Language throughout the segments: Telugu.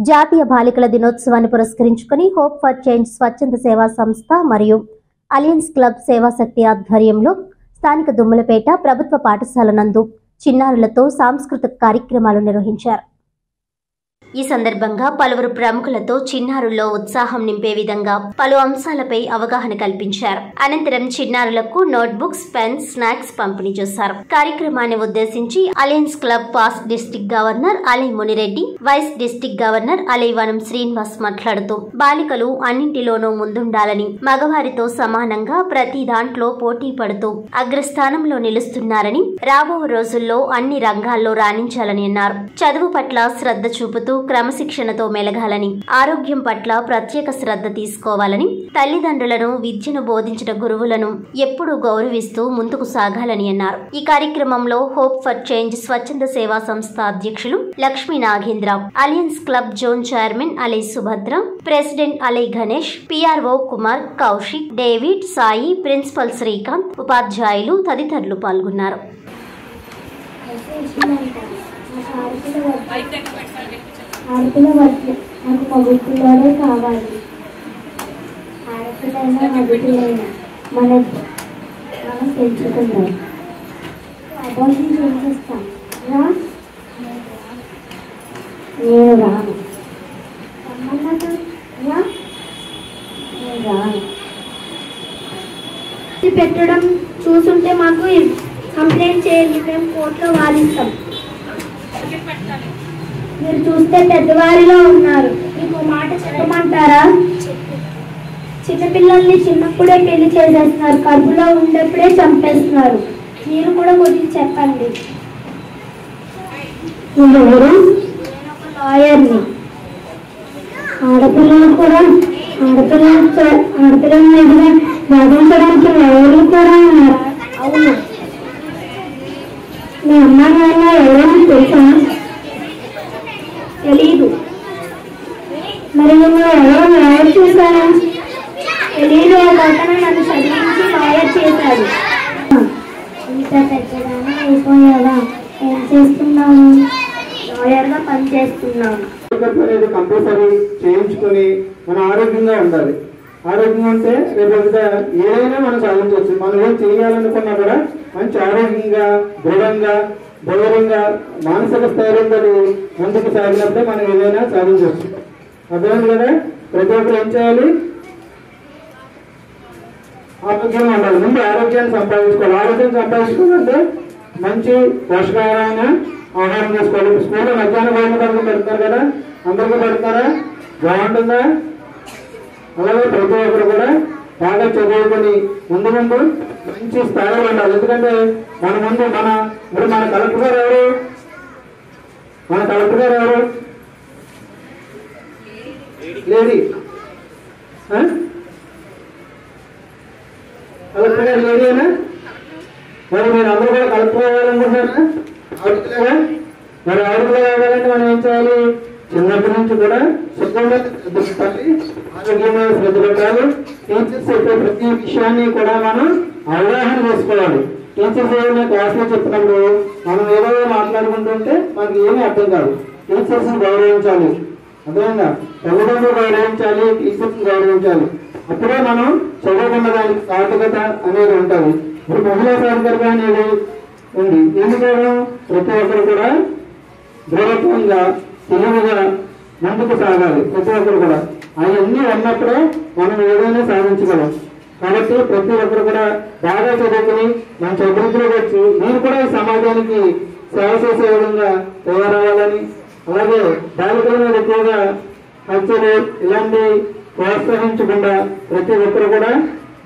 జాతీయ బాలికల దినోత్సవాన్ని పురస్కరించుకుని హోప్ ఫర్ చేంజ్ స్వచ్ఛంద సేవా సంస్థ మరియు అలయన్స్ క్లబ్ సేవాశక్తి ఆధ్వర్యంలో స్థానిక దుమ్మలపేట ప్రభుత్వ పాఠశాల నందు చిన్నారులతో సాంస్కృతిక కార్యక్రమాలు నిర్వహించారు. ఈ సందర్భంగా పలువురు ప్రముఖులతో చిన్నారుల్లో ఉత్సాహం నింపే విధంగా పలు అంశాలపై అవగాహన కల్పించారు. అనంతరం చిన్నారులకు నోట్బుక్స్, పెన్స్, స్నాక్స్ పంపిణీ చేశారు. కార్యక్రమాన్ని ఉద్దేశించి Alliance Club past district governor అలై మునిరెడ్డి, వైస్ డిస్ట్రిక్ట్ గవర్నర్ అలైవనం శ్రీనివాస్ మాట్లాడుతూ బాలికలు అన్నింటిలోనూ ముందుండాలని, మగవారితో సమానంగా ప్రతి దాంట్లో పోటీ పడుతూ అగ్రస్థానంలో నిలుస్తున్నారని, రాబో రోజుల్లో అన్ని రంగాల్లో రాణించాలని అన్నారు. చదువు పట్ల శ్రద్ధ చూపుతూ క్రమశిక్షణతో మెలగాలని, ఆరోగ్యం పట్ల ప్రత్యేక శ్రద్ధ తీసుకోవాలని, తల్లిదండ్రులను, విద్యను బోధించిన గురువులను ఎప్పుడూ గౌరవిస్తూ ముందుకు సాగాలని అన్నారు. ఈ కార్యక్రమంలో హోప్ ఫర్ చేంజ్ స్వచ్ఛంద సేవా సంస్థ అధ్యక్షులు Lakshmi Nagendra, Alliance Club zone chairman అలై సుభద్ర, ప్రెసిడెంట్ అలై Ganesh, PRO Kumar, Kaushik, David, Sai, principal Srikanth, ఉపాధ్యాయులు తదితరులు పాల్గొన్నారు. ఆడపిల్ల వద్దు, నాకు మగపిల్లడే కావాలి. ఆడపిల్లైనా మగపిల్లైనా మనం పెంచుకుందాం. అబార్షన్ చేసేస్తాం. నేను రాను. నేను రాను. పెట్టడం చూస్తుంటే మాకు కంప్లైంట్ చేయండి, మేము కోర్టులో వాదిస్తాం. మీరు చూస్తే పెద్దవారిలో ఉన్నారు, మీకు మాట చెప్పమంటారా? చిన్నపిల్లల్ని చిన్నప్పుడే పెళ్లి చేసేస్తున్నారు, కడుపులో ఉండేప్పుడే చంపేస్తున్నారు. మీరు కూడా కొద్దిగా చెప్పండి. నేను ఒక లాయర్ని. ఆడపిల్లల మీద బాధించడానికి ఎవరు కూడా ఉన్నారు. అవును. మీ అమ్మ నాన్న ఎవరైనా తెలుసా? తెలీదు. మరి నేను ఎవరో లాయర్ చేశాను? తెలీదు. ఒకతను నన్ను చదివించి లాయర్ చేశాడు. ఇంత పెద్దగానే అయిపోయావా? ఏం చేస్తున్నాను? లాయర్గా పనిచేస్తున్నాను. కంపల్సరీ చేయించుకొని మనం ఆరోగ్యంగా ఉండాలి. ఆరోగ్యంగా ఉంటే రేపు ఏదైనా మనం సాధించవచ్చు. మనం ఏం చేయాలనుకున్నా కూడా మంచి ఆరోగ్యంగా, దృఢంగా, ధైర్యంగా, మానసిక స్థైర్యంతో ముందుకు సాగినప్పుడే మనం ఏదైనా సాధించవచ్చు. అర్థమైంది కదా? ప్రతి ఒక్కరు ఏం చేయాలి? ఆరోగ్యంగా ఉండాలి. ముందు ఆరోగ్యాన్ని సంపాదించుకోవాలి. ఆరోగ్యం సంపాదించుకోవాలంటే మంచి పోషకాహారమైన ఆహారం తీసుకోవాలి. స్కూల్లో మధ్యాహ్న భోజన పథకం పెడతారు కదా, అందరికీ పెడతారా? బాగుంటుందా? అలాగే ప్రతి ఒక్కరు కూడా బాగా చదువుకొని ముందు మంచి స్థాయిలో ఉండాలి. ఎందుకంటే మన ముందు మన కలెక్టర్ గారు ఎవరు? లేడీ. కలెక్టర్ గారు లేడీనా? మరి మీరు అందరూ కూడా కలెక్టర్ అవ్వాలనుకుంటున్నారా? ఆవిడగా మరి ఆవిడగా అవ్వాలంటే మనం ఏం చేయాలి? చిన్నప్పటి నుంచి కూడా శుభ్రంగా శ్రద్ధ పెట్టాలి, ఆరోగ్యంగా శ్రద్ధ పెట్టాలి. టీచర్స్ చెప్పే ప్రతి విషయాన్ని కూడా మనం అవగాహన చేసుకోవాలి. టీచర్స్ ఏమైనా క్లాస్లో చెప్పినప్పుడు మనం ఏదో మాట్లాడుకుంటుంటే మనకి ఏమీ అర్థం కాదు. టీచర్స్ని గౌరవించాలి. అర్థమైందా? తల్లిదండ్రులు గౌరవించాలి, టీచర్స్ని గౌరవించాలి. అప్పుడే మనం చదువుకున్న దానికి సార్థకత అనేది ఉంటుంది. ఇప్పుడు మహిళా సాధికారత అనేది ఉంది. ఎందుకోవడం? ప్రతి ఒక్కరు కూడా దృఢత్వంగా, తెలివిగా ముందుకు సాగాలి. ప్రతి ఒక్కరు కూడా అవన్నీ ఉన్నప్పుడే మనం ఏదైనా సాధించగలం. కాబట్టి ప్రతి ఒక్కరు కూడా బాగా చదువుకుని మంచి అభివృద్ధిలోకి వచ్చి మీరు కూడా ఈ సమాజానికి సేవ చేసే విధంగా తయారవ్వాలని, అలాగే బాలికల మీద ఎక్కువగా హత్యలు ఇలాంటి ప్రోత్సహించకుండా ప్రతి ఒక్కరు కూడా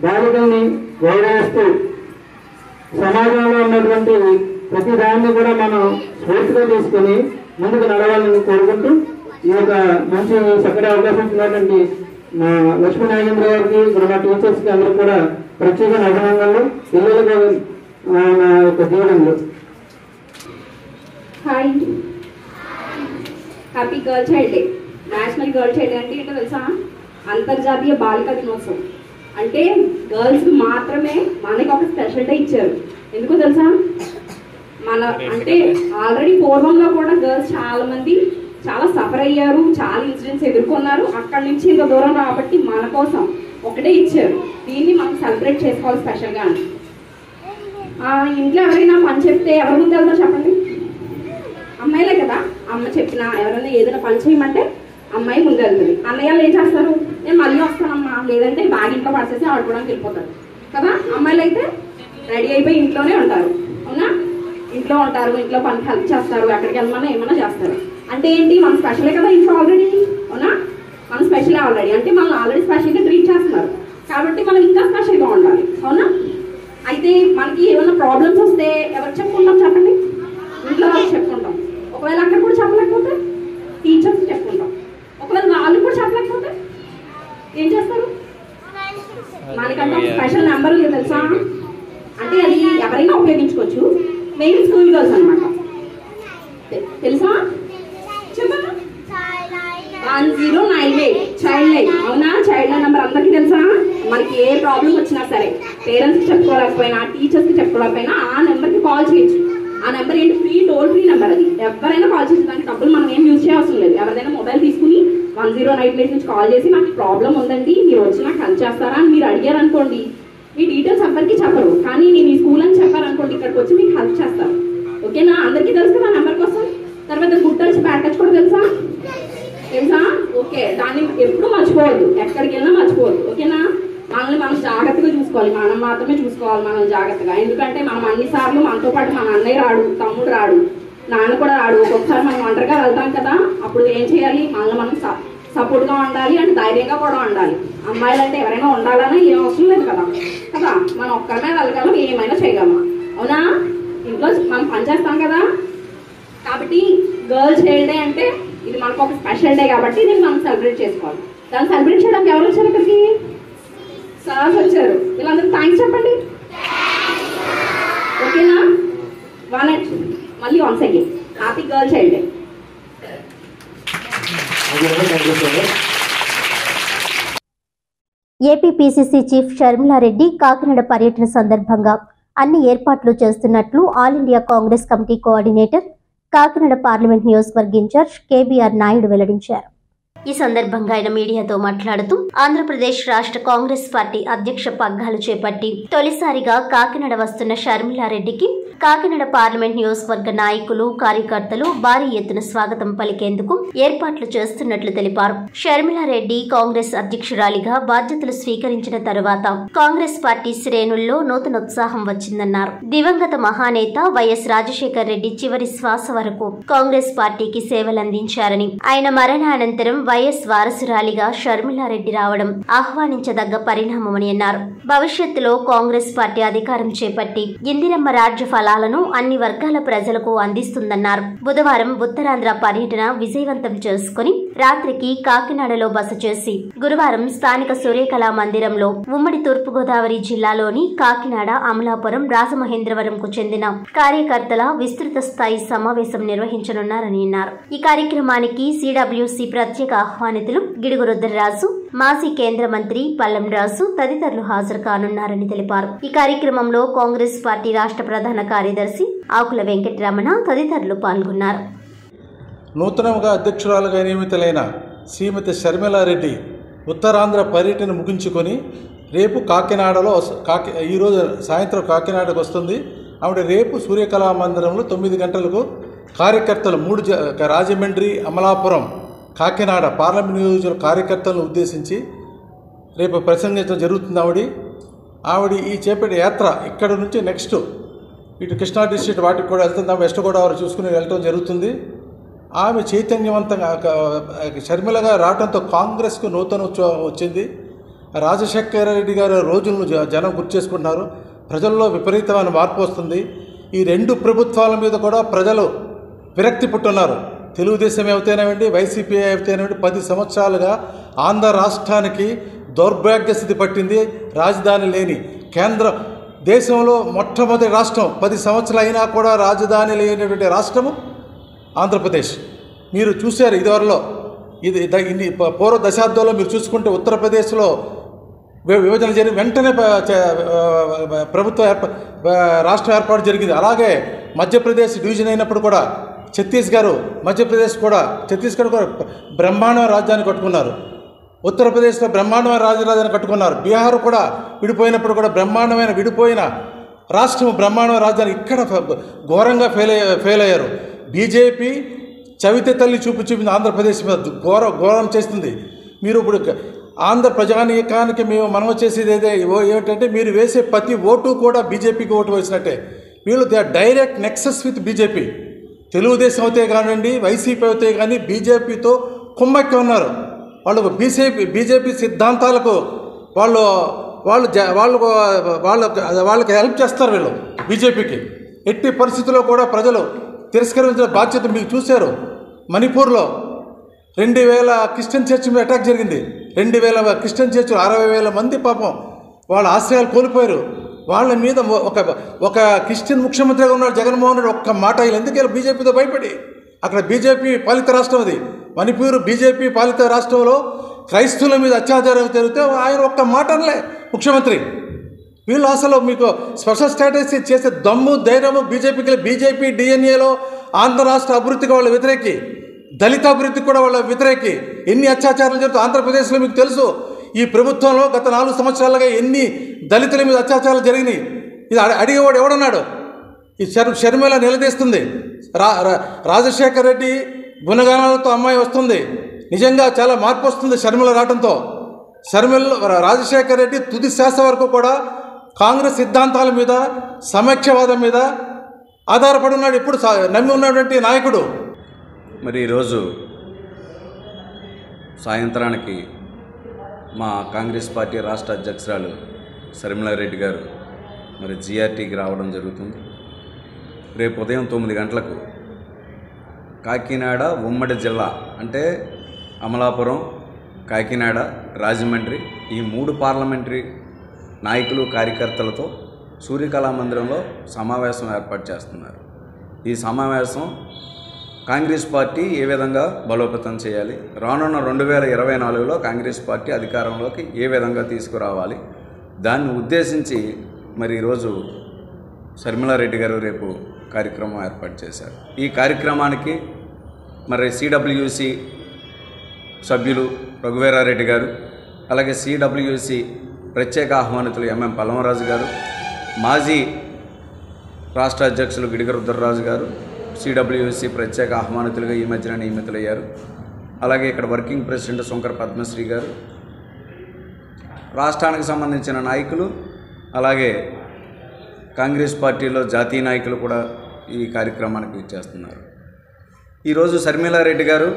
బాలికల్ని గౌరవిస్తూ సమాజంలో ఉన్నటువంటి ప్రతి దాన్ని కూడా మనం స్ఫూర్తిగా తీసుకుని ముందుకు నడవాలని కోరుకుంటూ ఈ యొక్క మంచి చక్కటి అవకాశం ఇచ్చినటువంటి మా లక్ష్మీ నాగేంద్ర గారికి, మా టీచర్స్కి అందరూ కూడా ప్రత్యేక అభినందనలు, పిల్లలకు నా యొక్క దీవెనలు. Hi, happy girl child day. National girl child day అంటే ఏంటో తెలుసా? అంతర్జాతీయ బాలికా దినోత్సవం. అంటే గర్ల్స్ మాత్రమే మనకి ఒక స్పెషల్ డే ఇచ్చారు. ఎందుకో తెలుసా? మన అంటే ఆల్రెడీ పూర్వంలో కూడా గర్ల్స్ చాలా మంది చాలా సఫర్ అయ్యారు, చాలా ఇన్సిడెంట్స్ ఎదుర్కొన్నారు. అక్కడి నుంచి ఇంత దూరం రాబట్టి మన కోసం ఒకటే ఇచ్చారు. దీన్ని మనం సెలబ్రేట్ చేసుకోవాలి స్పెషల్గా. ఇంట్లో ఎవరైనా పని చెప్తే ఎవరి ముందు వెళ్తారు చెప్పండి? అమ్మాయిలే కదా. అమ్మ చెప్పినా ఎవరైనా ఏదైనా పని చేయమంటే అమ్మాయి ముందు వెళ్తుంది. అన్నయ్యలు ఏం చేస్తారు? నేను మళ్ళీ వస్తానమ్మా, లేదంటే బ్యాగ్ ఇంట్లో పడిచేసి ఆడుకోవడానికి వెళ్ళిపోతారు కదా. అమ్మాయిలు అయితే రెడీ అయిపోయి ఇంట్లోనే ఉంటారు. అవునా? ఇంట్లో ఉంటారు, ఇంట్లో పనికి హెల్ప్ చేస్తారు, ఎక్కడికి వెళ్ళమన్నా ఏమన్నా చేస్తారు. అంటే ఏంటి? మనం స్పెషలే కదా ఇంట్లో ఆల్రెడీ. అవునా? మనం స్పెషలే ఆల్రెడీ, అంటే మనం ఆల్రెడీ స్పెషల్గా ట్రీట్ చేస్తున్నారు కాబట్టి మనం ఇంకా స్పెషల్గా ఉండాలి. అవునా? అయితే మనకి ఏమైనా ప్రాబ్లమ్స్ వస్తే ఎవరికి చెప్పుకుంటాం చెప్పండి? ఇంట్లో వాళ్ళకి చెప్పుకుంటాం. ఒకవేళ అక్కడ కూడా చెప్పలేకపోతే టీచర్స్ చెప్పుకుంటాం. ఒకవేళ వాళ్ళు కూడా చెప్పలేకపోతే ఏం చేస్తారు? మనకంటే స్పెషల్ నెంబర్ తెలుసా? అంటే అది ఎవరైనా ఉపయోగించుకోవచ్చు. మెయిన్ స్కూల్ గర్ల్స్ అనమాట. తెలుసా? చెప్పండి. 1098 చైల్డ్ లైన్. అవునా? చైల్డ్ లైన్ నెంబర్ అందరికీ తెలుసా? మనకి ఏ ప్రాబ్లం వచ్చినా సరే, పేరెంట్స్కి చెప్పుకోలేకపోయినా, టీచర్స్కి చెప్పుకోలేకపోయినా ఆ నెంబర్కి కాల్ చేయొచ్చు. ఆ నెంబర్ ఏంటి? Free, toll free number. అది ఎవరైనా కాల్ చేసి దానికి డబ్బులు మనం ఏం యూజ్ చేయవసరం లేదు. ఎవరైనా మొబైల్ తీసుకుని 1098 నుంచి కాల్ చేసి నాకు ప్రాబ్లం ఉందండి, మీరు వచ్చి నాకు హెల్ప్ చేస్తారా అని మీరు అడిగారు అనుకోండి, మీ డీటెయిల్స్ ఎవరికి చెప్పరు, కానీ నేను ఈ స్కూల్ అని చెప్పారనుకోండి, ఇక్కడికి వచ్చి మీకు హెల్ప్ చేస్తారు. ఓకేనా? అందరికీ తెలుసు కదా నెంబర్ కోసం. తర్వాత గుడ్ టచ్, బ్యాడ్ టచ్ కూడా తెలుసా? ఓకే. దాన్ని ఎప్పుడు మర్చిపోవద్దు, ఎక్కడికి వెళ్ళినా మర్చిపోవద్దు. ఓకేనా? మనల్ని మనం జాగ్రత్తగా చూసుకోవాలి, మనం మాత్రమే చూసుకోవాలి మనల్ని జాగ్రత్తగా. ఎందుకంటే మనం అన్నిసార్లు మనతో పాటు మన అన్నయ్య రాడు, తమ్ముడు రాడు, నాన్న కూడా రాడు. ఒక్కొక్కసారి మనం ఒంటరిగా వెళ్తాం కదా, అప్పుడు ఏం చేయాలి? మనల్ని మనం సపోర్ట్గా ఉండాలి అంటే ధైర్యంగా కూడా ఉండాలి. అమ్మాయిలు అంటే ఎవరైనా ఉండాలని ఏం అవసరం లేదు కదా. మనం ఒక్కరిమే వెళ్ళగలం, ఏమైనా చేయగలమా? అవునా? ఇంట్లో మనం పని చేస్తాం కదా. కాబట్టి గర్ల్స్ చైల్డ్ డే అంటే ఇది మనకు ఒక స్పెషల్ డే కాబట్టి దీన్ని మనం సెలబ్రేట్ చేసుకోవాలి. దాన్ని సెలబ్రేట్ చేయడానికి ఎవరు వచ్చారు ఇక్కడికి? సార్స్ వచ్చారు. వీళ్ళందరూ థ్యాంక్స్ చెప్పండి. ఓకేనా? మళ్ళీ once again happy girl child day. APPCC chief Sharmila Reddy Kakinada పర్యటన సందర్భంగా అన్ని ఏర్పాట్లు చేస్తున్నట్లు all India Congress committee coordinator, Kakinada parliament నియోజకవర్గ ఇన్ఛార్జ్ కేబీఆర్ నాయుడు వెల్లడించారు. ఈ సందర్భంగా ఆయన మీడియాతో మాట్లాడుతూ ఆంధ్రప్రదేశ్ రాష్ట్ర కాంగ్రెస్ పార్టీ అధ్యక్ష పగ్గాలు చేపట్టి తొలిసారిగా కాకినాడ వస్తున్న షర్మిలారెడ్డికి కాకినాడ పార్లమెంట్ నియోజకవర్గ నాయకులు, కార్యకర్తలు భారీ ఎత్తున స్వాగతం పలికేందుకు ఏర్పాట్లు చేస్తున్నట్లు తెలిపారు. షర్మిలారెడ్డి కాంగ్రెస్ అధ్యక్షురాలిగా బాధ్యతలు స్వీకరించిన తరువాత కాంగ్రెస్ పార్టీ శ్రేణుల్లో నూతనోత్సాహం వచ్చిందన్నారు. దివంగత మహానేత వైఎస్ రాజశేఖర్ రెడ్డి చివరి శ్వాస వరకు కాంగ్రెస్ పార్టీకి సేవలందించారని, ఆయన మరణానంతరం వైఎస్ వారసురాలిగా షర్మిలారెడ్డి రావడం ఆహ్వానించదగ్గ పరిణామమని అన్నారు. భవిష్యత్తులో కాంగ్రెస్ పార్టీ అధికారం చేపట్టి ఇందిరమ్మ రాజ్య ఫలాలను అన్ని వర్గాల ప్రజలకు అందిస్తుందన్నారు. బుధవారం ఉత్తరాంధ్ర పర్యటన విజయవంతం చేసుకుని రాత్రికి కాకినాడలో బస చేసి గురువారం స్థానిక సూర్యకళా మందిరంలో ఉమ్మడి తూర్పుగోదావరి జిల్లాలోని కాకినాడ, అమలాపురం, రాజమహేంద్రవరంకు చెందిన కార్యకర్తల విస్తృత స్థాయి సమావేశం నిర్వహించనున్నారని అన్నారు. ఈ కార్యక్రమానికి సిడబ్ల్యూసి ప్రత్యేక ఆహ్వానితులు గిడుగు రుద్రరాజు, మాజీ కేంద్ర మంత్రి పల్లం రాజు తదితరులు హాజరు కానున్నారని తెలిపారు. ఈ కార్యక్రమంలో కాంగ్రెస్ పార్టీ రాష్ట్ర ప్రధాన కార్యదర్శి ఆకుల వెంకటరమణ తదితరులు పాల్గొన్నారు. నూతనంగా అధ్యక్షురాలుగా నియమితులైన శ్రీమతి షర్మిలారెడ్డి ఉత్తరాంధ్ర పర్యటన ముగించుకొని రేపు కాకినాడలో ఈరోజు సాయంత్రం కాకినాడకు వస్తుంది. ఆవిడ రేపు సూర్యకళా మందిరంలో 9 గంటలకు కార్యకర్తలు 3 రాజమండ్రి, అమలాపురం, కాకినాడ పార్లమెంట్ నియోజకవర్గ కార్యకర్తలను ఉద్దేశించి రేపు ప్రసంగించడం జరుగుతుంది. ఆవిడ ఈ చేపట్టే యాత్ర ఇక్కడ నుంచి నెక్స్ట్ ఇటు కృష్ణా డిస్ట్రిక్ట్ వాటికి కూడా వెళ్తుంది. వెస్ట్ గోదావరి చూసుకుని వెళ్ళటం జరుగుతుంది. ఆమె చైతన్యవంతంగా షర్మిలగా రావడంతో కాంగ్రెస్కు నూతన వచ్చింది. రాజశేఖర రెడ్డి గారి రోజులను జనం గుర్తు చేసుకుంటున్నారు. ప్రజల్లో విపరీతమైన మార్పు వస్తుంది. ఈ 2 ప్రభుత్వాల మీద కూడా ప్రజలు విరక్తి పుట్టున్నారు. తెలుగుదేశం అయితేనేమండి, వైసీపీ అయితేనేమండి, 10 సంవత్సరాలుగా ఆంధ్ర రాష్ట్రానికి దౌర్భాగ్య స్థితి పట్టింది. రాజధాని లేని కేంద్ర దేశంలో మొట్టమొదటి రాష్ట్రం, 10 సంవత్సరాలు అయినా కూడా రాజధాని లేనటువంటి రాష్ట్రము ఆంధ్రప్రదేశ్. మీరు చూశారు ఇదివరలో, ఇది పూర్వ దశాబ్దంలో మీరు చూసుకుంటే ఉత్తరప్రదేశ్లో విభజన జరిగి వెంటనే ప్రభుత్వ రాష్ట్రం ఏర్పాటు జరిగింది. అలాగే మధ్యప్రదేశ్ డివిజన్ అయినప్పుడు కూడా ఛత్తీస్గఢ్, మధ్యప్రదేశ్ కూడా, ఛత్తీస్గఢ్ కూడా బ్రహ్మాండమైన రాజ్యాన్ని కట్టుకున్నారు. ఉత్తరప్రదేశ్లో బ్రహ్మాండమైన రాజధాని కట్టుకున్నారు. బీహార్ కూడా విడిపోయినప్పుడు కూడా బ్రహ్మాండమైన విడిపోయిన రాష్ట్రం బ్రహ్మాండమైన రాజధాని. ఇక్కడ ఘోరంగా ఫెయిల్ అయ్యారు. బీజేపీ చవితి తల్లి చూపింది ఆంధ్రప్రదేశ్ మీద ఘోరం చేస్తుంది. మీరు ఇప్పుడు ఆంధ్ర ప్రజానీకానికి మేము మనం చేసేది ఏమిటంటే మీరు వేసే ప్రతి ఓటు కూడా బీజేపీకి ఓటు వేసినట్టే. వీళ్ళు they are direct nexus with BJP. Telugu Desam అయితే కానివ్వండి, వైసీపీ అయితే కానీ బీజేపీతో కుమ్మక్కి ఉన్నారు. వాళ్ళు బీజేపీ సిద్ధాంతాలకు వాళ్ళకి హెల్ప్ చేస్తారు వీళ్ళు బీజేపీకి. ఎట్టి పరిస్థితుల్లో కూడా ప్రజలు తిరస్కరించిన బాధ్యత మీకు చూశారు. మణిపూర్లో 2000 క్రిస్టియన్ చర్చ్ మీద అటాక్ జరిగింది. 2000 క్రిస్టియన్ చర్చ్ 60,000 మంది పాపం వాళ్ళ ఆశ్రయాలు కోల్పోయారు. వాళ్ళ మీద ఒక క్రిస్టియన్ ముఖ్యమంత్రిగా ఉన్నాడు జగన్మోహన్ రెడ్డి. ఒక్క మాట ఎందుకు బీజేపీతో భయపడి. అక్కడ బీజేపీ పాలిత రాష్ట్రం అది. మణిపూర్ బీజేపీ పాలిత రాష్ట్రంలో క్రైస్తవుల మీద అత్యాచారం జరిగితే ఆయన ఒక్క మాట అనలే ముఖ్యమంత్రి. వీళ్ళు అసలు మీకు స్పెషల్ స్ట్రాటజీ చేసే దమ్ము ధైర్యము బీజేపీకి. బీజేపీ డిఎన్ఏలో ఆంధ్ర రాష్ట్ర అభివృద్ధికి వాళ్ళ వ్యతిరేకి, దళిత అభివృద్ధికి కూడా వాళ్ళ వ్యతిరేకి. ఎన్ని అత్యాచారాలు జరుగుతాయి ఆంధ్రప్రదేశ్లో మీకు తెలుసు. ఈ ప్రభుత్వంలో గత 4 సంవత్సరాలుగా ఎన్ని దళితుల మీద అత్యాచారాలు జరిగినాయి. ఇది అడిగేవాడు ఎవడున్నాడు? ఈ షర్మిల నిలదీస్తుంది. రాజశేఖర రెడ్డి గుణగానాలతో అమ్మాయి వస్తుంది. నిజంగా చాలా మార్పు వస్తుంది షర్మిల రావడంతో. రాజశేఖర రెడ్డి తుది శ్వాస వరకు కూడా కాంగ్రెస్ సిద్ధాంతాల మీద, సమైక్యవాదం మీద ఆధారపడి ఉన్నాడు. ఇప్పుడు నమ్మి ఉన్నటువంటి నాయకుడు. మరి ఈరోజు సాయంత్రానికి మా కాంగ్రెస్ పార్టీ రాష్ట్ర అధ్యక్షురాలు షర్మిలారెడ్డి గారు మరి జిఆర్టీకి రావడం జరుగుతుంది. రేపు ఉదయం 9 గంటలకు కాకినాడ ఉమ్మడి జిల్లా అంటే అమలాపురం, కాకినాడ, రాజమండ్రి ఈ 3 పార్లమెంటరీ నాయకులు కార్యకర్తలతో సూర్యకళామందిరంలో సమావేశం ఏర్పాటు చేస్తున్నారు. ఈ సమావేశం కాంగ్రెస్ పార్టీ ఏ విధంగా బలోపేతం చేయాలి, రానున్న 2024లో కాంగ్రెస్ పార్టీ అధికారంలోకి ఏ విధంగా తీసుకురావాలి, దాన్ని ఉద్దేశించి మరి ఈరోజు షర్మిలారెడ్డి గారు రేపు కార్యక్రమం ఏర్పాటు చేశారు. ఈ కార్యక్రమానికి మరి సిడబ్ల్యూసి సభ్యులు రఘువీరారెడ్డి గారు, అలాగే సిడబ్ల్యూసి ప్రత్యేక ఆహ్వానితులు ఎంఎం పల్లవరాజు గారు, మాజీ రాష్ట్ర అధ్యక్షులు గిడిగ రుద్రరాజు గారు సిడబ్ల్యూసి ప్రత్యేక ఆహ్వానితులుగా ఈ మధ్యన నియమితులయ్యారు. అలాగే ఇక్కడ వర్కింగ్ ప్రెసిడెంట్ శంకర పద్మశ్రీ గారు, రాష్ట్రానికి సంబంధించిన నాయకులు, అలాగే కాంగ్రెస్ పార్టీలో జాతీయ నాయకులు కూడా ఈ కార్యక్రమానికి ఇచ్చేస్తున్నారు. ఈరోజు షర్మిలారెడ్డి గారు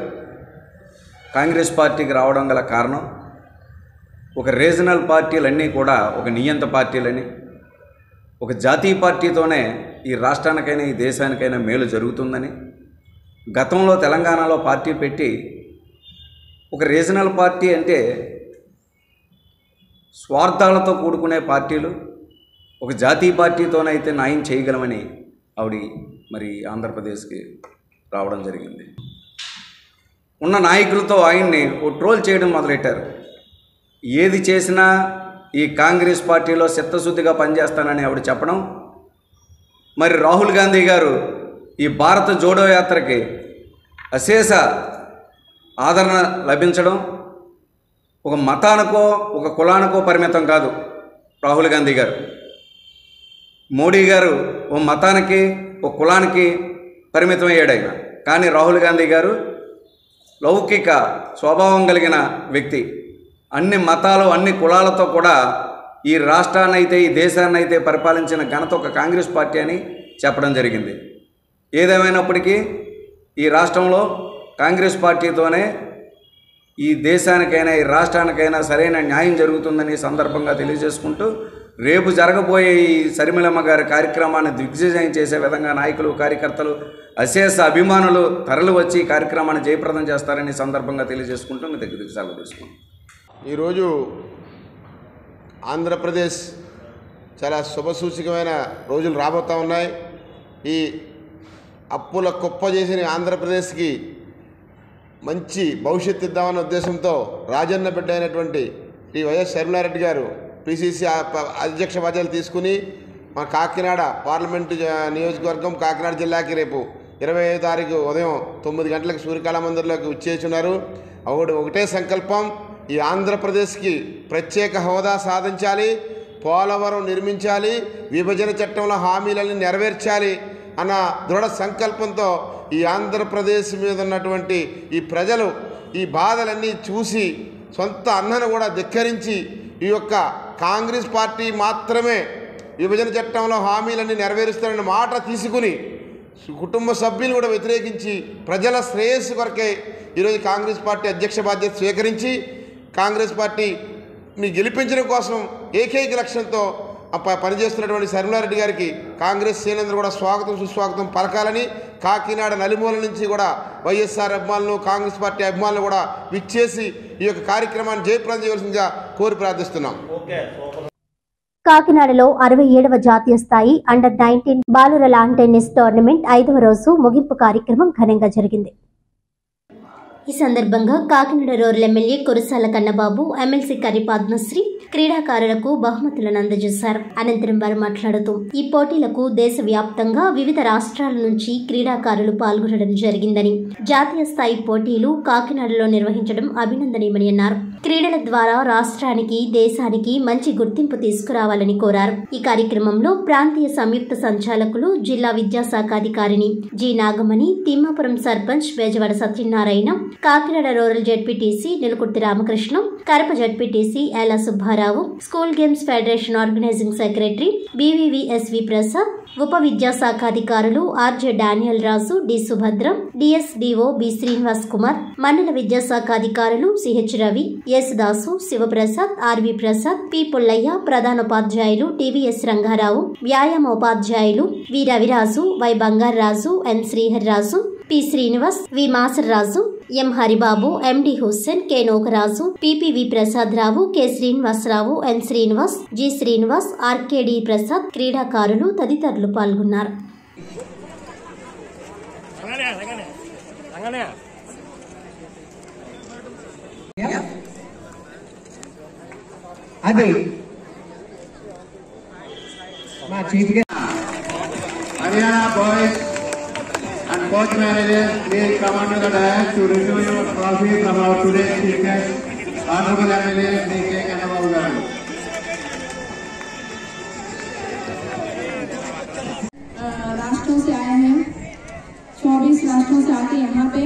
కాంగ్రెస్ పార్టీకి రావడం గల కారణం ఒక రీజనల్ పార్టీలన్నీ కూడా ఒక నియంత పార్టీలని, ఒక జాతీయ పార్టీతోనే ఈ రాష్ట్రానికైనా ఈ దేశానికైనా మేలు జరుగుతుందని, గతంలో తెలంగాణలో పార్టీ పెట్టి ఒక రీజనల్ పార్టీ అంటే స్వార్థాలతో కూడుకునే పార్టీలు, ఒక జాతీయ పార్టీతోనైతే న్యాయం చేయగలమని ఆవిడ మరి ఆంధ్రప్రదేశ్కి రావడం జరిగింది. ఉన్న నాయకులతో ఆయన్ని ఓ ట్రోల్ చేయడం మొదలెట్టారు. ఏది చేసినా ఈ కాంగ్రెస్ పార్టీలో చిత్తశుద్ధిగా పనిచేస్తానని ఆవిడ చెప్పడం, మరి రాహుల్ గాంధీ గారు ఈ భారత జోడో యాత్రకి అశేష ఆదరణ లభించడం, ఒక మతానికో ఒక కులానికో పరిమితం కాదు. రాహుల్ గాంధీ గారు, మోడీ గారు ఓ మతానికి ఒక కులానికి పరిమితం అయ్యాడు ఆయన. కానీ రాహుల్ గాంధీ గారు లౌకిక స్వభావం కలిగిన వ్యక్తి. అన్ని మతాలు అన్ని కులాలతో కూడా ఈ రాష్ట్రాన్ని అయితే ఈ దేశాన్ని అయితే పరిపాలించిన ఘనత ఒక కాంగ్రెస్ పార్టీ అని చెప్పడం జరిగింది. ఏదేమైనప్పటికీ ఈ రాష్ట్రంలో కాంగ్రెస్ పార్టీతోనే ఈ దేశానికైనా ఈ రాష్ట్రానికైనా సరైన న్యాయం జరుగుతుందని సందర్భంగా తెలియజేసుకుంటూ, రేపు జరగబోయే ఈ షర్మిలమ్మ గారి కార్యక్రమాన్ని దిగ్విజయం చేసే విధంగా నాయకులు కార్యకర్తలు అశేష అభిమానులు తరలి వచ్చి కార్యక్రమాన్ని జయప్రదం చేస్తారని సందర్భంగా తెలియజేసుకుంటూ మీ దగ్గరికి సెలవు తీసుకుంటాం. ఈరోజు ఆంధ్రప్రదేశ్ చాలా శుభసూచకమైన రోజులు రాబోతూ ఉన్నాయి. ఈ అప్పుల కుప్ప చేసిన ఆంధ్రప్రదేశ్కి మంచి భవిష్యత్తు ఇద్దామన్న ఉద్దేశంతో రాజన్న బిడ్డ అయినటువంటి శ్రీ వైఎస్ షర్మిలారెడ్డి గారు పిసిసి అధ్యక్ష బాధ్యతలు తీసుకుని మా కాకినాడ పార్లమెంటు నియోజకవర్గం కాకినాడ జిల్లాకి రేపు 25వ తారీఖు ఉదయం 9 గంటలకు సూర్యకళా మందిర్లోకి వచ్చేస్తున్నారు. ఒకటే సంకల్పం, ఈ ఆంధ్రప్రదేశ్కి ప్రత్యేక హోదా సాధించాలి, పోలవరం నిర్మించాలి, విభజన చట్టంలో హామీలను నెరవేర్చాలి అన్న దృఢ సంకల్పంతో ఈ ఆంధ్రప్రదేశ్ మీద ఉన్నటువంటి ఈ ప్రజలు ఈ బాధలన్నీ చూసి సొంత అన్నను కూడా ధిక్కరించి ఈ యొక్క కాంగ్రెస్ పార్టీ మాత్రమే విభజన చట్టంలో హామీలన్నీ నెరవేరుస్తారన్న మాట తీసుకుని కుటుంబ సభ్యులు కూడా వ్యతిరేకించి ప్రజల శ్రేయస్సు కొరకే ఈరోజు కాంగ్రెస్ పార్టీ అధ్యక్ష బాధ్యత స్వీకరించి కాంగ్రెస్ పార్టీని గెలిపించడం కోసం ఏకైక లక్ష్యంతో పనిచేస్తున్నటువంటి శర్మిలారెడ్డి గారికి కాంగ్రెస్ శ్రేణులందరూ కూడా స్వాగతం సుస్వాగతం పలకాలని, కాకినాడ నలుమూల నుంచి కూడా వైఎస్ఆర్ అభిమానులు, కాంగ్రెస్ పార్టీ అభిమానులు కూడా విచ్చేసి ఈ యొక్క కార్యక్రమాన్ని జయప్రదం చేయవలసిందిగా కోరి ప్రార్థిస్తున్నాం. కాకినాడలో 67వ జాతీయ స్థాయి అండర్-19 బాలుర లాన్ టెన్నిస్ టోర్నమెంట్ 5వ రోజు ముగింపు కార్యక్రమం ఘనంగా జరిగింది. ఈ సందర్భంగా Kakinada rural MLA Kurasala Kannababu, MLC Karri Padmasri క్రీడాకారులకు బహుమతులను అందజేశారు. అనంతరం వారు మాట్లాడుతూ ఈ పోటీలకు దేశవ్యాప్తంగా వివిధ రాష్ట్రాల నుంచి క్రీడాకారులు పాల్గొనడం జరిగిందని, జాతీయ స్థాయి పోటీలు కాకినాడలో నిర్వహించడం అభినందనీయమని అన్నారు. క్రీడల ద్వారా రాష్ట్రానికి, దేశానికి మంచి గుర్తింపు తీసుకురావాలని కోరారు. ఈ కార్యక్రమంలో ప్రాంతీయ సంయుక్త సంచాలకులు, జిల్లా విద్యాశాఖ అధికారిని G Nagamani, Thimmapuram sarpanch Bezawada Satyanarayana, Kakinada rural ZPTC Nilukurthi Ramakrishnam, Karapa ZPTC ఎల Subbarao, school games federation organising secretary BVVSV Prasad, ఉప విద్యాశాఖ అధికారులు RJ Daniel Raju, D Subhadram, DSDO B Srinivas Kumar, మండల విద్యాశాఖ అధికారులు CH Ravi, S Dasu, Sivaprasad, RV Prasad, P Pullaiah, ప్రధానోపాధ్యాయులు టివిఎస్ రంగారావు, వ్యాయామ ఉపాధ్యాయులు V Raviraju, Y Bangararaju, N Srihar Raju, P Srinivas, V Masarraju, M Haribabu, MD Hussain, K Nokaraju, పిపివి Prasad రావు, కె శ్రీనివాసరావు, ఎన్ శ్రీనివాస్, జి శ్రీనివాస్, ఆర్కేడి ప్రసాద్, క్రీడాకారులు తదితరులు పాల్గొన్నారు. Haryana boys and coach managers, please come onto the dais to receive your trophy from our today's speakers. Honorable MLA Sri K. Kannababu garu. राष्ट्रों से आए हैं, 24 राष्ट्रों से आके यहाँ पे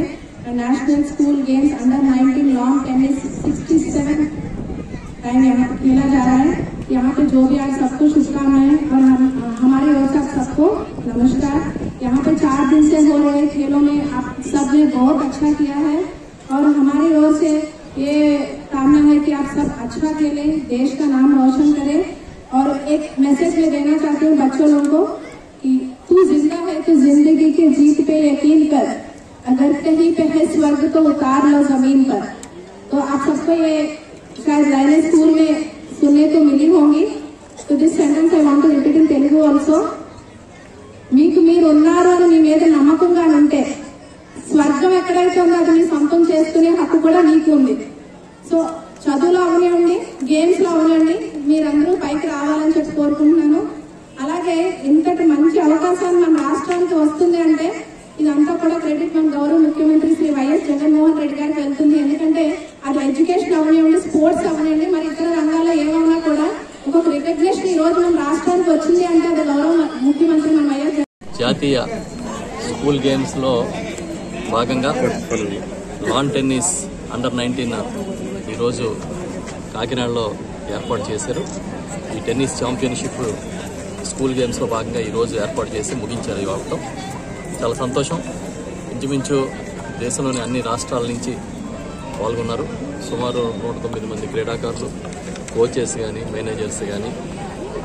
national school games under-19 lawn tennis 67 time यहाँ पे खेला जा रहा है. यहाँ पे जो भी आज सबको शुभकामनाएं और हमारी ओर से सबको नमस्कार. यहाँ पे 4 दिन से हो रहे खेलों में आप सब ने बहुत अच्छा किया है और हमारी ओर से ये कामना है कि आप सब अच्छा खेलें, देश का नाम रोशन करें. और एक मैसेज मैं देना चाहती हूँ बच्चों लोगों को कि तू जिंदा है तो जिंदगी के जीत पे यकीन कर, अगर कहीं पे है स्वर्ग तो उतार लो जमीन पर. तो आप सबको ये शायद लाइनें स्कूल में सुनने को मिली होंगी. तो this sentence I want to repeat in Telugu also. మీకు మీరు ఉన్నారు అని మీ మీద నమ్మకంగా ఉంటే స్వర్గం ఎక్కడైతే ఉందో అది మీ సొంతం చేసుకునే హక్కు కూడా మీకు ఉంది. సో చదువులో అవనివ్వండి, గేమ్స్ లో అవనివ్వండి, మీరందరూ పైకి రావాలని చెప్పి కోరుకుంటున్నాను. అలాగే ఇంతటి మంచి అవకాశాలు మన రాష్ట్రానికి వస్తుంది అంటే ఇదంతా కూడా క్రెడిట్ మన గౌరవ ముఖ్యమంత్రి శ్రీ వైఎస్ జగన్మోహన్ రెడ్డి గారికి వెళ్తుంది. ఎందుకంటే అది ఎడ్యుకేషన్ అవనివ్వండి, స్పోర్ట్స్ అవనివ్వండి, మరి ఇతర రంగాల్లో ఏమన్నా కూడా ఇంకొక రికగ్నేషన్ ఈ రోజు మన రాష్ట్రానికి వచ్చింది అంటే అది గౌరవ ముఖ్యమంత్రి మన వైఎస్. జాతీయ స్కూల్ గేమ్స్ లో భాగంగా లాన్ టెన్నిస్ అండర్-19 ఈరోజు కాకినాడలో ఏర్పాటు చేశారు. ఈ టెన్నిస్ ఛాంపియన్షిప్ స్కూల్ గేమ్స్లో భాగంగా ఈరోజు ఏర్పాటు చేసి ముగించారు. ఇవ్వటం చాలా సంతోషం. ఇంచుమించు దేశంలోని అన్ని రాష్ట్రాల నుంచి పాల్గొన్నారు. సుమారు 109 మంది క్రీడాకారులు, కోచెస్ కానీ, మేనేజర్స్ కానీ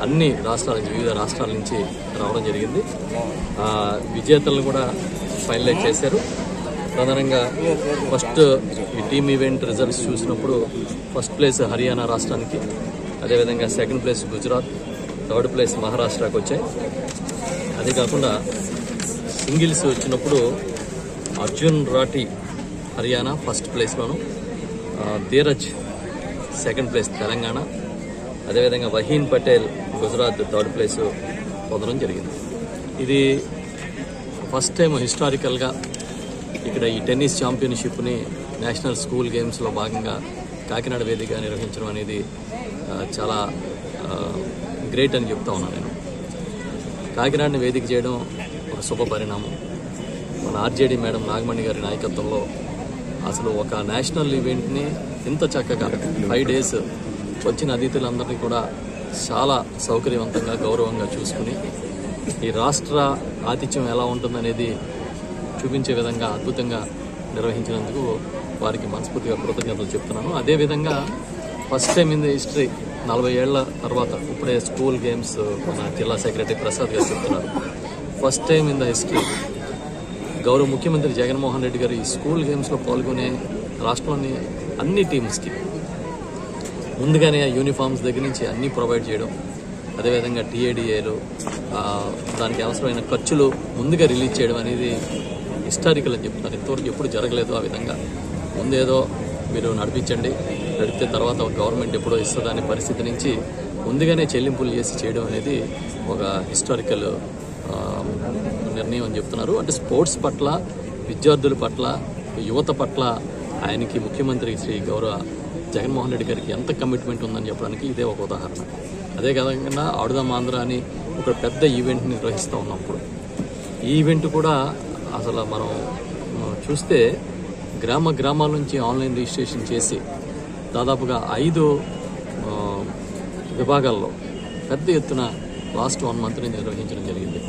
అన్ని రాష్ట్రాల నుంచి, వివిధ రాష్ట్రాల నుంచి రావడం జరిగింది. విజేతలను కూడా ఫైనలైజ్ చేశారు. ప్రధానంగా ఫస్ట్ ఈ టీమ్ ఈవెంట్ రిజల్ట్స్ చూసినప్పుడు ఫస్ట్ ప్లేస్ హర్యానా రాష్ట్రానికి, అదేవిధంగా second place Gujarat, third place మహారాష్ట్రకి వచ్చాయి. అదే కాకుండా సింగిల్స్ వచ్చినప్పుడు అర్జున్ రాఠీ హర్యానా ఫస్ట్ ప్లేస్లోను, ధీరజ్ సెకండ్ ప్లేస్ తెలంగాణ, అదేవిధంగా వహీన్ పటేల్ గుజరాత్ థర్డ్ ప్లేస్ పొందడం జరిగింది. ఇది ఫస్ట్ టైం హిస్టారికల్గా ఇక్కడ ఈ టెన్నిస్ ఛాంపియన్షిప్ని నేషనల్ స్కూల్ గేమ్స్లో భాగంగా కాకినాడ వేదికగా నిర్వహించడం అనేది చాలా గ్రేట్ అని చెప్తా ఉన్నాను నేను. కాకినాడని వేదిక చేయడం ఒక శుభ పరిణామం. మన ఆర్జేడీ మేడం నాగమణి గారి నాయకత్వంలో అసలు ఒక నేషనల్ ఈవెంట్ని ఇంత చక్కగా 5 days వచ్చిన అతిథులందరినీ కూడా చాలా సౌకర్యవంతంగా గౌరవంగా చూసుకుని ఈ రాష్ట్ర ఆతిథ్యం ఎలా ఉంటుందనేది చూపించే విధంగా అద్భుతంగా నిర్వహించినందుకు వారికి మనస్ఫూర్తిగా కృతజ్ఞతలు చెప్తున్నాను. అదేవిధంగా first time in the history 40 ఏళ్ల తర్వాత ఇప్పుడే స్కూల్ గేమ్స్ మన జిల్లా సెక్రటరీ ప్రసాద్ గారు చెప్తున్నారు. First time in the history గౌరవ ముఖ్యమంత్రి జగన్మోహన్ రెడ్డి గారు ఈ స్కూల్ గేమ్స్లో పాల్గొనే రాష్ట్రంలోని అన్ని టీమ్స్కి ముందుగానే యూనిఫామ్స్ దగ్గర నుంచి అన్నీ ప్రొవైడ్ చేయడం, అదేవిధంగా టీఏడిఏలు దానికి అవసరమైన ఖర్చులు ముందుగా రిలీజ్ చేయడం అనేది హిస్టారికల్ అని చెప్తున్నారు. ఇంతవరకు ఎప్పుడు జరగలేదు. ఆ విధంగా ముందేదో మీరు నడిపితే తర్వాత గవర్నమెంట్ ఎప్పుడో ఇస్తుందనే పరిస్థితి నుంచి ముందుగానే చెల్లింపులు చేసి చేయడం అనేది ఒక హిస్టారికల్ నిర్ణయం అని చెప్తున్నారు. అంటే స్పోర్ట్స్ పట్ల, విద్యార్థుల పట్ల, యువత పట్ల ఆయనకి ముఖ్యమంత్రి శ్రీ గౌరవ జగన్మోహన్ రెడ్డి గారికి ఎంత కమిట్మెంట్ ఉందని చెప్పడానికి ఇదే ఒక ఉదాహరణ. అదే కాకుండా ఆడుదాం ఆంధ్ర అని ఒక పెద్ద ఈవెంట్ని నిర్వహిస్తూ ఉన్నప్పుడు ఈ ఈవెంట్ కూడా అసలు మనం చూస్తే గ్రామాల నుంచి ఆన్లైన్ రిజిస్ట్రేషన్ చేసి దాదాపుగా 5 విభాగాల్లో పెద్ద ఎత్తున లాస్ట్ 1 month నుంచి నిర్వహించడం జరిగింది.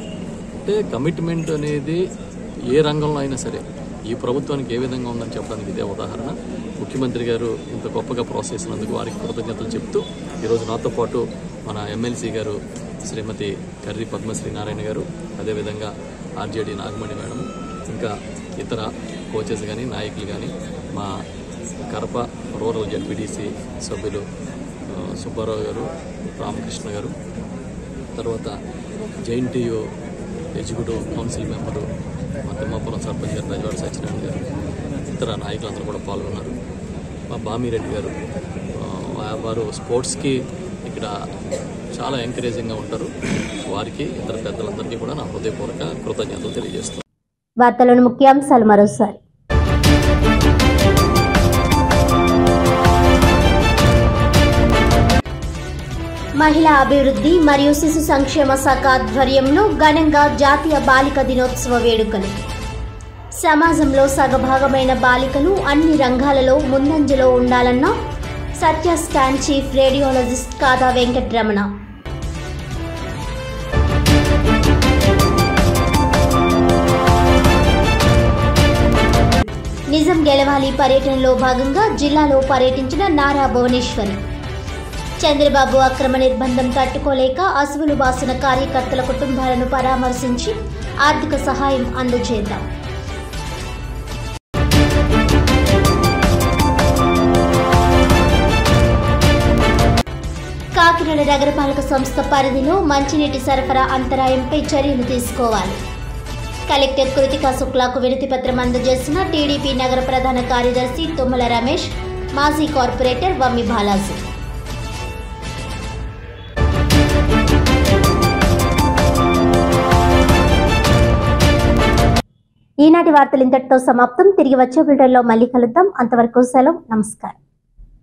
అంటే కమిట్మెంట్ అనేది ఏ రంగంలో అయినా సరే ఈ ప్రభుత్వానికి ఏ విధంగా ఉందని చెప్పడానికి ఇదే ఉదాహరణ. ముఖ్యమంత్రి గారు ఇంత గొప్పగా ప్రోత్సహిస్తున్నందుకు వారికి కృతజ్ఞతలు చెప్తూ ఈరోజు నాతో పాటు మన ఎమ్మెల్సీ గారు శ్రీమతి కర్రి పద్మశ్రీ నారాయణ గారు, అదేవిధంగా ఆర్జేడీ నాగమణి మేడం, ఇంకా ఇతర కోచెస్ కానీ నాయకులు కానీ, మా కడప రూరల్ జడ్పీటీసీ సభ్యులు సుబ్బారావు గారు, రామకృష్ణ గారు, తర్వాత జేఎన్టీయూ ఎగ్జిక్యూటివ్ కౌన్సిల్ మెంబరు మా తిమ్మాపురం సర్పంచ్ గారు రాజవాడ సత్యనారాయణ గారు, ఇతర నాయకులందరూ కూడా పాల్గొన్నారు. మా బామిరెడ్డి గారు, వారు స్పోర్ట్స్కి ఇక్కడ చాలా ఎంకరేజింగ్గా ఉంటారు. వారికి ఇతర పెద్దలందరికీ కూడా నా హృదయపూర్వక కృతజ్ఞతలు తెలియజేస్తాను. వార్తలోని ముఖ్యాంశాలు మరోసారి. మహిళా అభివృద్ధి మరియు శిశు సంక్షేమ శాఖ ఆధ్వర్యంలో ఘనంగా జాతీయ బాలిక దినోత్సవ వేడుకలు. సమాజంలో సగభాగమైన బాలికలు అన్ని రంగాలలో ముందంజలో ఉండాలన్న సత్య స్కాన్ చీఫ్ రేడియాలజిస్ట్ కాదా వెంకటరమణ. నిజం గెలవాలి పర్యటనలో భాగంగా జిల్లాలో పర్యటించిన నారా భువనేశ్వరి. చంద్రబాబు అక్రమ నిర్బంధం తట్టుకోలేక అసువులు బాసిన కార్యకర్తల కుటుంబాలను పరామర్శించి ఆర్థిక సహాయం అందజేద్దాం. కాకినాడ నగరపాలక సంస్థ పరిధిలో మంచినీటి సరఫరా అంతరాయంపై చర్యలు తీసుకోవాలి. కలెక్టర్ కృతికా శుక్లాకు వినతిపత్రం అందజేసిన టీడీపీ నగర ప్రధాన కార్యదర్శి తుమ్మల రమేష్, మాజీ కార్పొరేటర్ వమ్మి బాలాజీ. ఈనాటి వార్తలు ఇంతటితో సమాప్తం. తిరిగి వచ్చే బులెటిన్లో మళ్ళీ కలుద్దాం. అంతవరకు సెలవు. నమస్కారం.